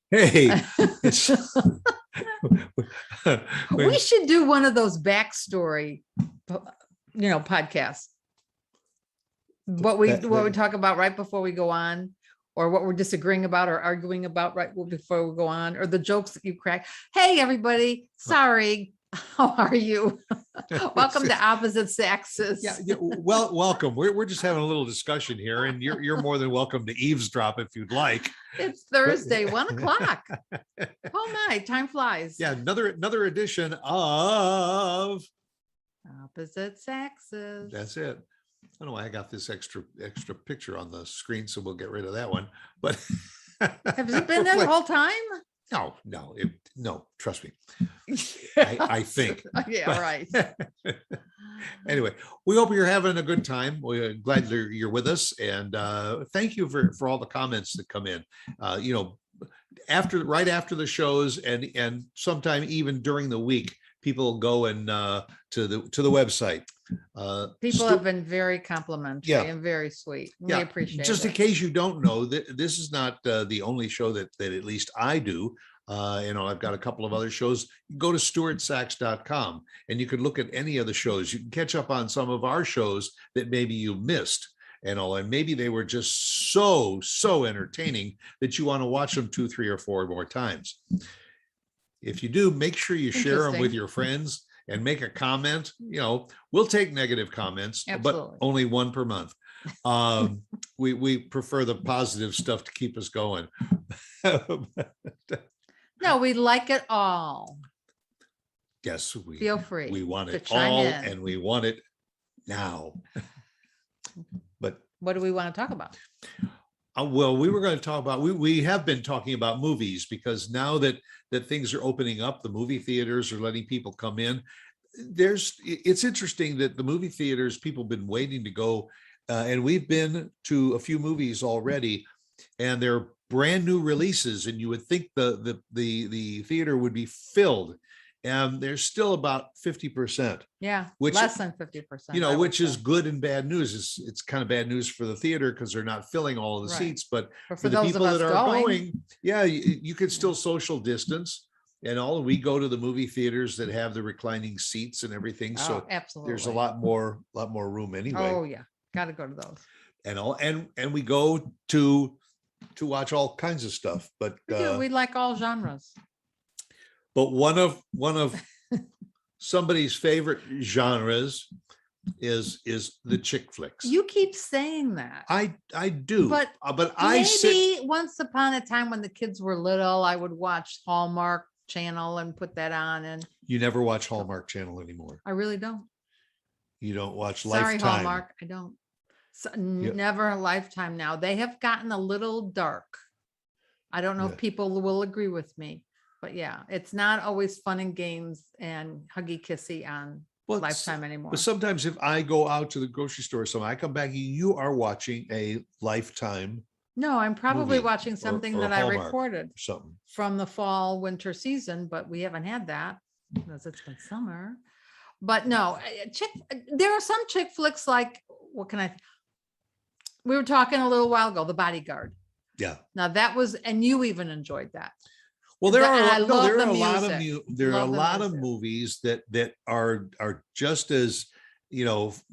Hey, We should do one of those backstory, podcasts. What we talk about right before we go on, or what we're disagreeing about or arguing about right before we go on, or the jokes that you crack. Hey, everybody. Sorry. How are you? Welcome to Opposite Saxes. yeah. Well, welcome. We're just having a little discussion here, and you're more than welcome to eavesdrop if you'd like. It's Thursday, 1:00. Oh my, time flies. Yeah, another edition of Opposite Saxes. That's it. I don't know why I got this extra picture on the screen, so we'll get rid of that one. But have you been there the whole time? No, trust me. I think. Yeah, right. Anyway, we hope you're having a good time. We're glad you're with us, and thank you for all the comments that come in. Right after the shows, and sometime even during the week, people go and to the website. People have been very complimentary and very sweet. We appreciate it. Just in case you don't know, this is not the only show that at least I do. I've got a couple of other shows. Go to stuartsax.com and you can look at any of the shows. You can catch up on some of our shows that maybe you missed, and maybe they were just so entertaining that you want to watch them 2, 3, or 4 more times. If you do, make sure you share them with your friends and make a comment. We'll take negative comments, but only one per month. We prefer the positive stuff to keep us going. No, we like it all. Yes, we feel free. We want it all, and we want it now. But what do we want to talk about? Well, we were going to talk about, we have been talking about movies, because now that things are opening up, the movie theaters are letting people come in. It's interesting that the movie theaters, people have been waiting to go, and we've been to a few movies already, and they're brand new releases, and you would think the theater would be filled, and there's still about 50%. Yeah, less than 50%. Which is good and bad news. It's kind of bad news for the theater because they're not filling all of the seats, but for the people that are going, you could still social distance. And we go to the movie theaters that have the reclining seats and everything. So absolutely, there's a lot more room anyway. Oh yeah, got to go to those. And we go to watch all kinds of stuff, but we like all genres. But one of somebody's favorite genres is the chick flicks. You keep saying that. I do, but once upon a time when the kids were little, I would watch Hallmark Channel and put that on. And you never watch Hallmark Channel anymore. I really don't. You don't watch Sorry, Lifetime. Hallmark. I don't. Never a Lifetime now. They have gotten a little dark. I don't know if people will agree with me, but it's not always fun and games and huggy kissy on Lifetime anymore. But sometimes if I go out to the grocery store, I come back, you are watching a Lifetime. No, I'm probably watching something that I recorded from the fall winter season, but we haven't had that because it's been summer. But no, there are some chick flicks like, we were talking a little while ago, The Bodyguard. Yeah. Now that was, and you even enjoyed that. Well, there are a lot of movies that are just as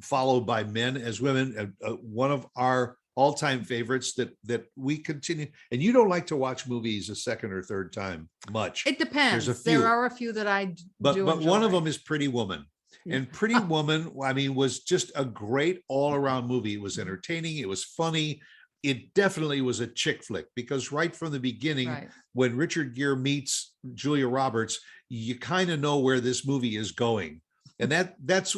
followed by men as women. One of our all-time favorites that we continue, and you don't like to watch movies a second or third time much. It depends. There are a few that I do. But one of them is Pretty Woman. And Pretty Woman, was just a great all-around movie. It was entertaining. It was funny. It definitely was a chick flick, because right from the beginning, when Richard Gere meets Julia Roberts, you kind of know where this movie is going. And that's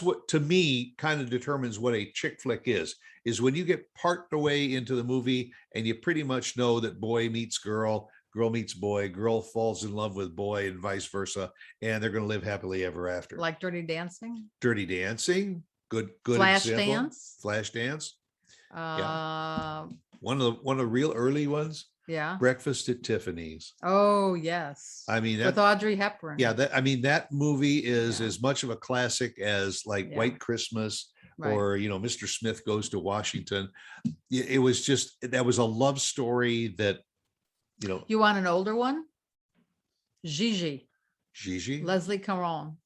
what, to me, kind of determines what a chick flick is when you get part the way into the movie and you pretty much know that boy meets girl, girl meets boy, girl falls in love with boy, and vice versa, and they're going to live happily ever after. Like Dirty Dancing. Good Flashdance. One of the real early ones. Yeah. Breakfast at Tiffany's. Oh yes. With Audrey Hepburn. Yeah, that movie is as much of a classic as White Christmas Right. or, Mr. Smith Goes to Washington. It was just, that was a love story that, You want an older one? Gigi, Gigi, Leslie Caron.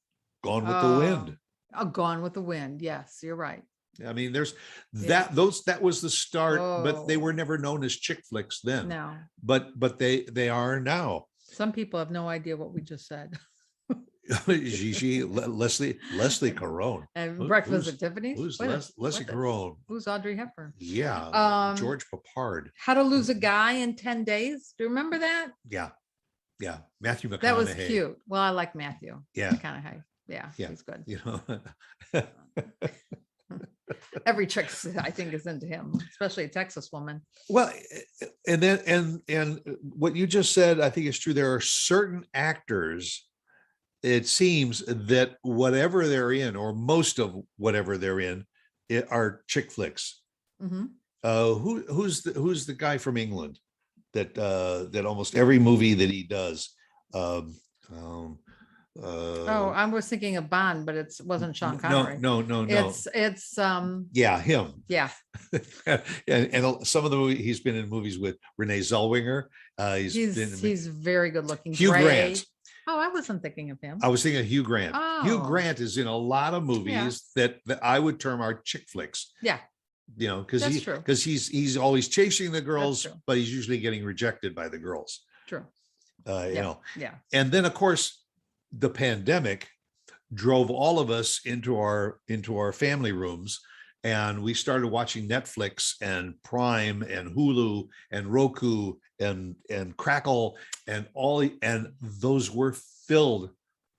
Gone with the Wind. Gone with the Wind. Yes, you're right. I mean, there's Yeah. that was the start, but they Oh. were never known as chick flicks then. No, But they are now. some people have no idea what we just said. Gigi, Leslie Caron. And Who- Breakfast who's- at Tiffany's. Who's What Leslie is- Caron? Who's Audrey Hepburn? Yeah, George Papard. How to Lose a Guy in 10 Days. Do you remember that? Yeah, Matthew McConaughey. That was cute. Well, I like Matthew. Yeah. McConaughey. Yeah, Yeah. he's good. You know, Every chick, I think, is into him, especially a Texas woman. well, and then and what you just said, I think is true. There are certain actors, it seems, that whatever they're in, or most of whatever they're in, are chick flicks. Mhm. Who's the guy from England that almost every movie that he does? Oh, I was thinking of Bond, but it wasn't Sean Connery. No. It's Yeah, him. yeah. and some of the he's been in movies with Renee Zellweger. He's very good looking. Hugh Gray. Grant. Oh, I wasn't thinking of him. I was thinking of Hugh Grant. Hugh Oh. Grant is in a lot of movies that I would term are chick flicks. Yeah, Because That's true. he's always chasing the girls, true. but he's usually getting rejected by the girls. true. You Yeah. and then of course the pandemic drove all of us into our family rooms, and we started watching Netflix and Prime and Hulu and Roku and Crackle and and those were filled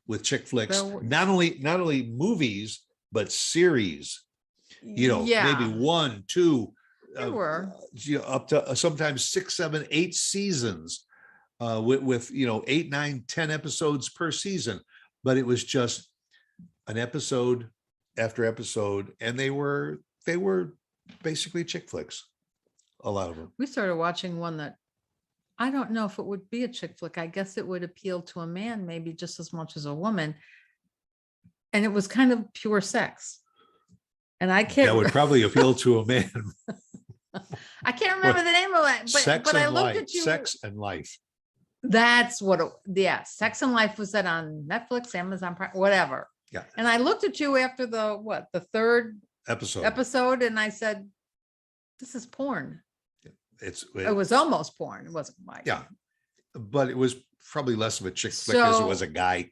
with chick flicks. There were- Not only movies, but series. Yeah. Maybe 1, 2, There were. up to sometimes 6, 7, 8 seasons, with 8, 9, 10 episodes per season. But it was just an episode after episode, and they were basically chick flicks, a lot of them. We started watching one that I don't know if it would be a chick flick. I guess it would appeal to a man maybe just as much as a woman. And it was kind of pure sex. And I can't That would probably appeal to a man. I can't remember the name of it, but I looked at you. Sex and Life. That's what Sex and Life was that on Netflix, Amazon Prime, whatever. Yeah. And I looked at you after the third Episode. and I said, this is porn. It was almost porn. It wasn't like. Yeah, but it was probably less of a chick flick as it was a guy.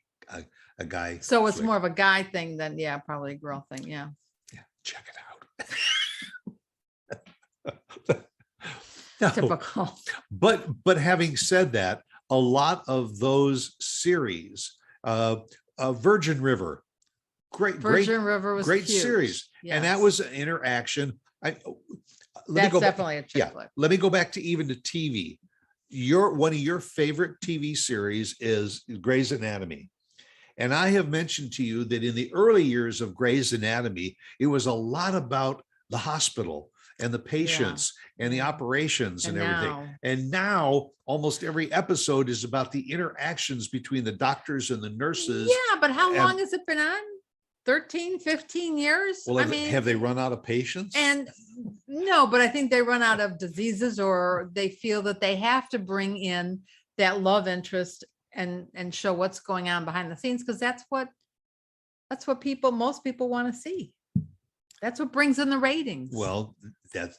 A guy. So it's flick. more of a guy thing than, probably a girl thing. Yeah. Yeah, check it out. No, Typical. but having said that, a lot of those series, Virgin River, Virgin River was great huge. series, and that Yes. was an interaction. That's definitely a chick flick. Let me go back to even to TV. One of your favorite TV series is Grey's Anatomy. And I have mentioned to you that in the early years of Grey's Anatomy, it was a lot about the hospital and the patients and the operations and everything. now- And now almost every episode is about the interactions between the doctors and the nurses. Yeah, but how and- long has it been on? 13, 15 years? Well, I have, mean, have they run out of patience? and no, but I think they run out of diseases, or they feel that they have to bring in that love interest and show what's going on behind the scenes, because that's what most people want to see. That's what brings in the ratings. Well,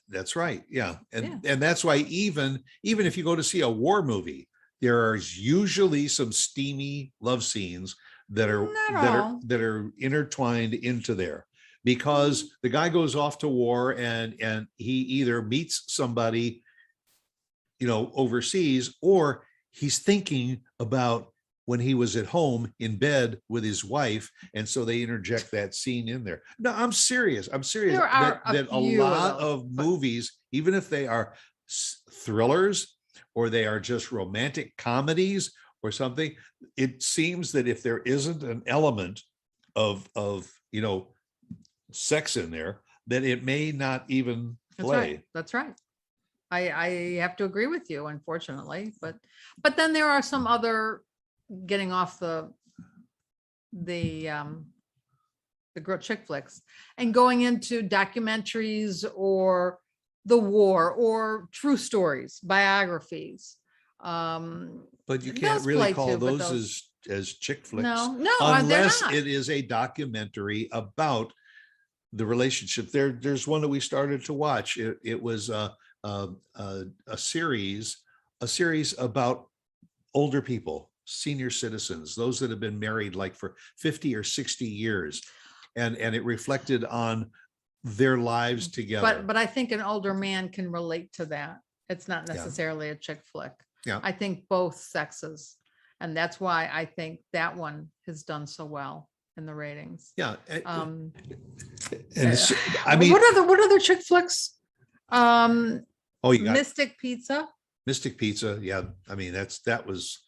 that's right. Yeah. And Yeah. and that's why even if you go to see a war movie, there is usually some steamy love scenes that are Not all. that are intertwined into there, because the guy goes off to war and he either meets somebody, overseas, or he's thinking about when he was at home in bed with his wife. And so they interject that scene in there. No, I'm serious. There are a that a few of lot those, of but- movies, even if they are thrillers or they are just romantic comedies or something, it seems that if there isn't an element of sex in there, that it may not even That's play. right. That's right. I have to agree with you, unfortunately, but then there are some other, getting off the the girl chick flicks, and going into documentaries or the war or true stories, biographies. But you Those can't really play call too, but those as chick flicks no, they're unless not. it is a documentary about the relationship. There's one that we started to watch. It was a series about older people, senior citizens, those that have been married like for 50 or 60 years, and it reflected on their lives together. But I think an older man can relate to that. It's not Yeah. necessarily a chick flick. Yeah. I think both sexes. And that's why I think that one has done so well in the ratings. Yeah. Um, And I mean, what other chick flicks? oh, you got Mystic Pizza. Mystic Pizza. Yeah. I mean, that was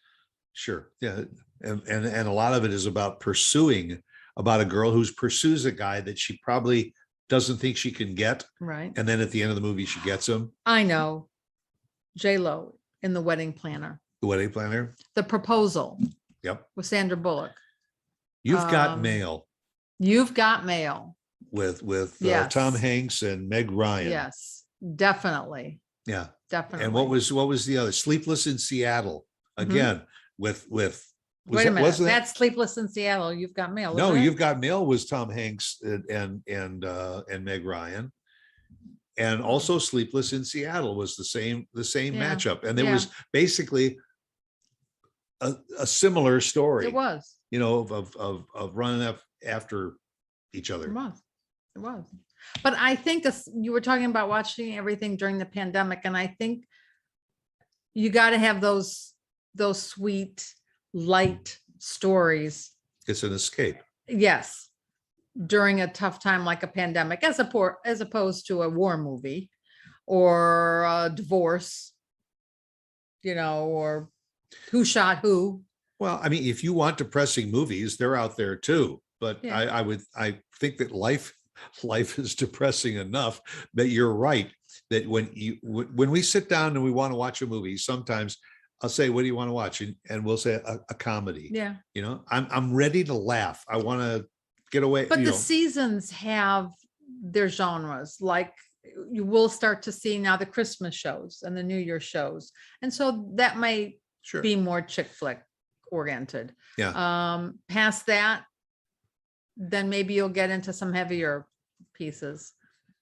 sure. Yeah. And a lot of it is about a girl who pursues a guy that she probably doesn't think she can get. Right. And then at the end of the movie, she gets him. I know. J-Lo in The Wedding Planner. The Wedding Planner. The Proposal. Yep. With Sandra Bullock. You've Got Mail. You've Got Mail. With Yes. Tom Hanks and Meg Ryan. Yes, definitely. Yeah. Definitely. And what was the other? Sleepless in Seattle. Again, with wait a minute. That's Sleepless in Seattle. You've Got Mail. No, You've Got Mail was Tom Hanks and Meg Ryan. And also Sleepless in Seattle was the same Yeah. matchup. And there was basically a similar story. It was. You know, of running up after each other. It was. But I think you were talking about watching everything during the pandemic, and I think you got to have those sweet, light stories. It's an escape. Yes, during a tough time like a pandemic, as opposed to a war movie or a divorce, or who shot who. Well, I mean, if you want depressing movies, they're out there too. But yeah. I think that life is depressing enough. That you're right. That when we sit down and we want to watch a movie, sometimes I'll say, "What do you want to watch?" And we'll say a comedy. Yeah. I'm ready to laugh. I want to get away. But the seasons have their genres. Like you will start to see now the Christmas shows and the New Year shows, and so that might be more chick flick oriented. Yeah. Past that, then maybe you'll get into some heavier pieces.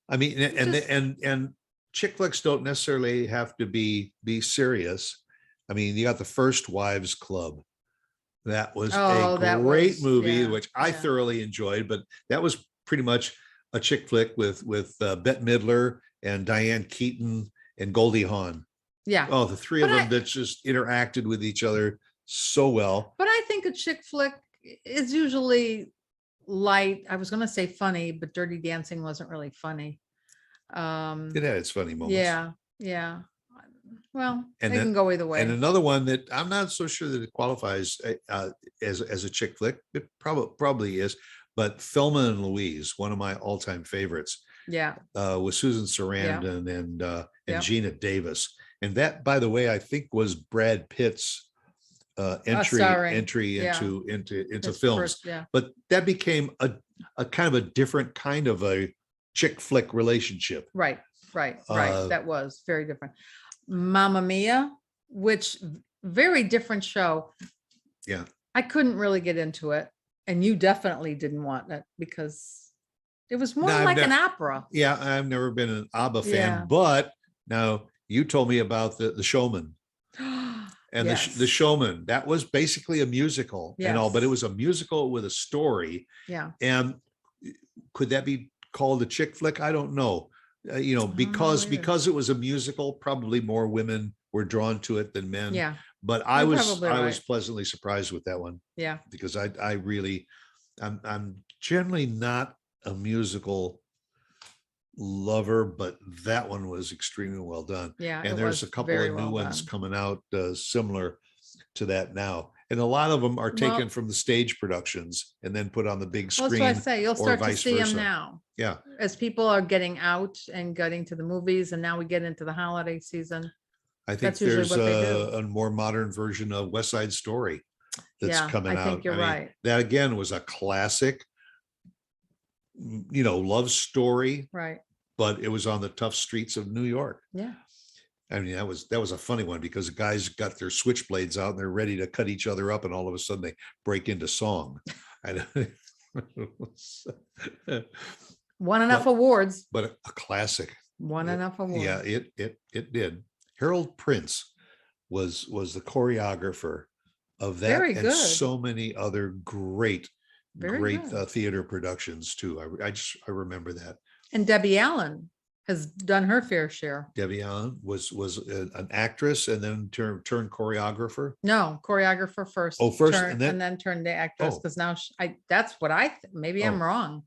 I mean, and chick flicks don't necessarily have to be serious. I mean, you got the First Wives Club. That was a great movie, which I thoroughly enjoyed, but that was pretty much a chick flick with Bette Midler and Diane Keaton and Goldie Hawn. Yeah. Oh, the three of them that just interacted with each other so well. But I think a chick flick is usually light. I was going to say funny, but Dirty Dancing wasn't really funny. It had its funny moments. Yeah. Well, and they can go either way. And another one that I'm not so sure that it qualifies as a chick flick. It probably is, but Thelma and Louise, one of my all-time favorites. Yeah. With Susan Sarandon and Gina Davis. And that, by the way, I think was Brad Pitt's entry into films. But that became a kind of a different kind of a chick flick relationship. Right. That was very different. Mamma Mia, which very different show. Yeah. I couldn't really get into it. And you definitely didn't want it because it was more like an opera. Yeah, I've never been an ABBA fan, but now you told me about the Showman. And the Showman, that was basically a musical and all, but it was a musical with a story. Yeah. And could that be called a chick flick? I don't know. Because it was a musical, probably more women were drawn to it than men. Yeah. But I was pleasantly surprised with that one. Yeah. Because I'm generally not a musical lover, but that one was extremely well done. Yeah. And there's a couple of new ones coming out similar to that now. And a lot of them are taken from the stage productions and then put on the big screen. That's what I say. You'll start to see them now. Yeah. As people are getting out and getting to the movies, and now we get into the holiday season. I think there's a more modern version of West Side Story that's coming out. I think you're right. That again was a classic, love story, Right. but it was on the tough streets of New York. Yeah. I mean, that was a funny one because the guys got their switchblades out and they're ready to cut each other up, and all of a sudden they break into song. Won enough awards. But a classic. Won enough awards. Yeah, it did. Harold Prince was the choreographer of that, Very and good. so many other great Very good. theater productions too. I remember that. And Debbie Allen has done her fair share. Debbie Allen was an actress and then turned choreographer. No, choreographer first. Oh, first, and then turned to actress, Oh. because now that's what maybe I'm Oh. wrong.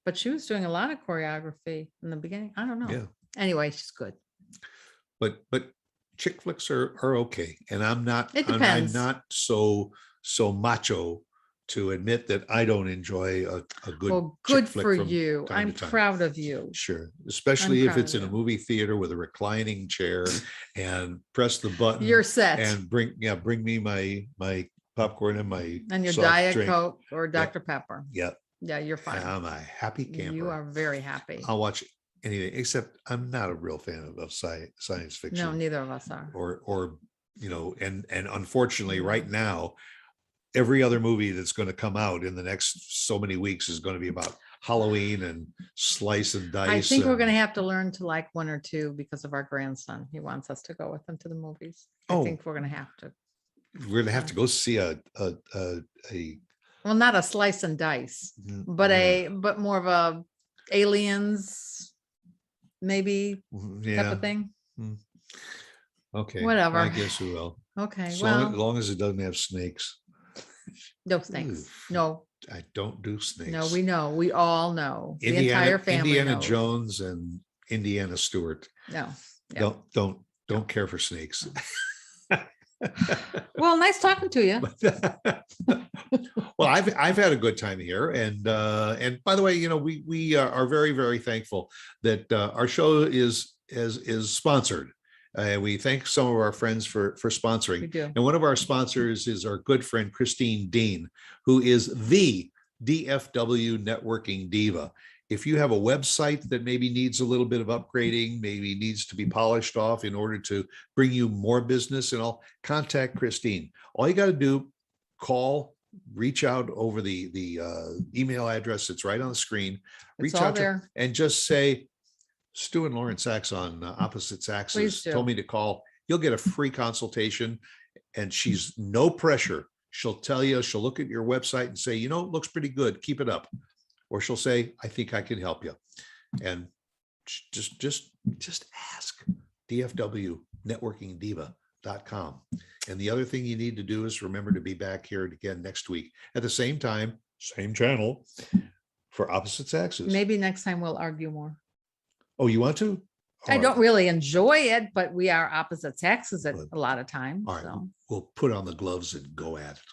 But she was doing a lot of choreography in the beginning. I don't know. Yeah. Anyway, she's good. But chick flicks are okay, and I'm not so macho to admit that I don't enjoy a good. Well, good chick flick for from you. time I'm to time. proud of you. Sure, especially if proud it's of in a you. movie theater with a reclining chair and press the button. You're set. And bring me my popcorn and my And your soft Diet drink. Coke or Dr. Pepper. Yeah, Yeah, you're fine. I'm a happy camper. You are very happy. I'll watch anything, except I'm not a real fan of science fiction. No, neither of us are. Or and unfortunately right now, every other movie that's going to come out in the next so many weeks is going to be about Halloween and slice and dice. I think we're going to have to learn to like one or two because of our grandson. He wants us to go with him to the movies. I think we're going to have to. We're going to have to go see a Well, not a slice and dice, but more of a aliens, maybe type of thing. Okay. Whatever. I guess we will. Okay. As Well, long as it doesn't have snakes. no snakes. Oof. No. I don't do snakes. No, we know. We all know. The entire family Indiana knows. Jones and Indiana Stewart. No. Yeah. Don't care for snakes. Well, nice talking to you. Well, I've had a good time here, and by the way, we are very, very thankful that our show is sponsored. We thank some of our friends for sponsoring. We do. And one of our sponsors is our good friend Christine Dean, who is the DFW networking diva. If you have a website that maybe needs a little bit of upgrading, maybe needs to be polished off in order to bring you more business and all, contact Christine. All you got to do, call, reach out over the email address that's right on the screen. Reach out to her and just say, Stu and Lauren Sax on Opposite Saxes told me to call. You'll get a free consultation, and she's no pressure. She'll tell you, she'll look at your website and say, it looks pretty good. Keep it up. Or she'll say, I think I can help you. And just ask. DFWnetworkingdiva.com. And the other thing you need to do is remember to be back here again next week at the same time, same channel for Opposite Saxes. Maybe next time we'll argue more. Oh, you want to? I don't really enjoy it, but we are opposite Saxes at a lot of times. All right. So. We'll put on the gloves and go at it.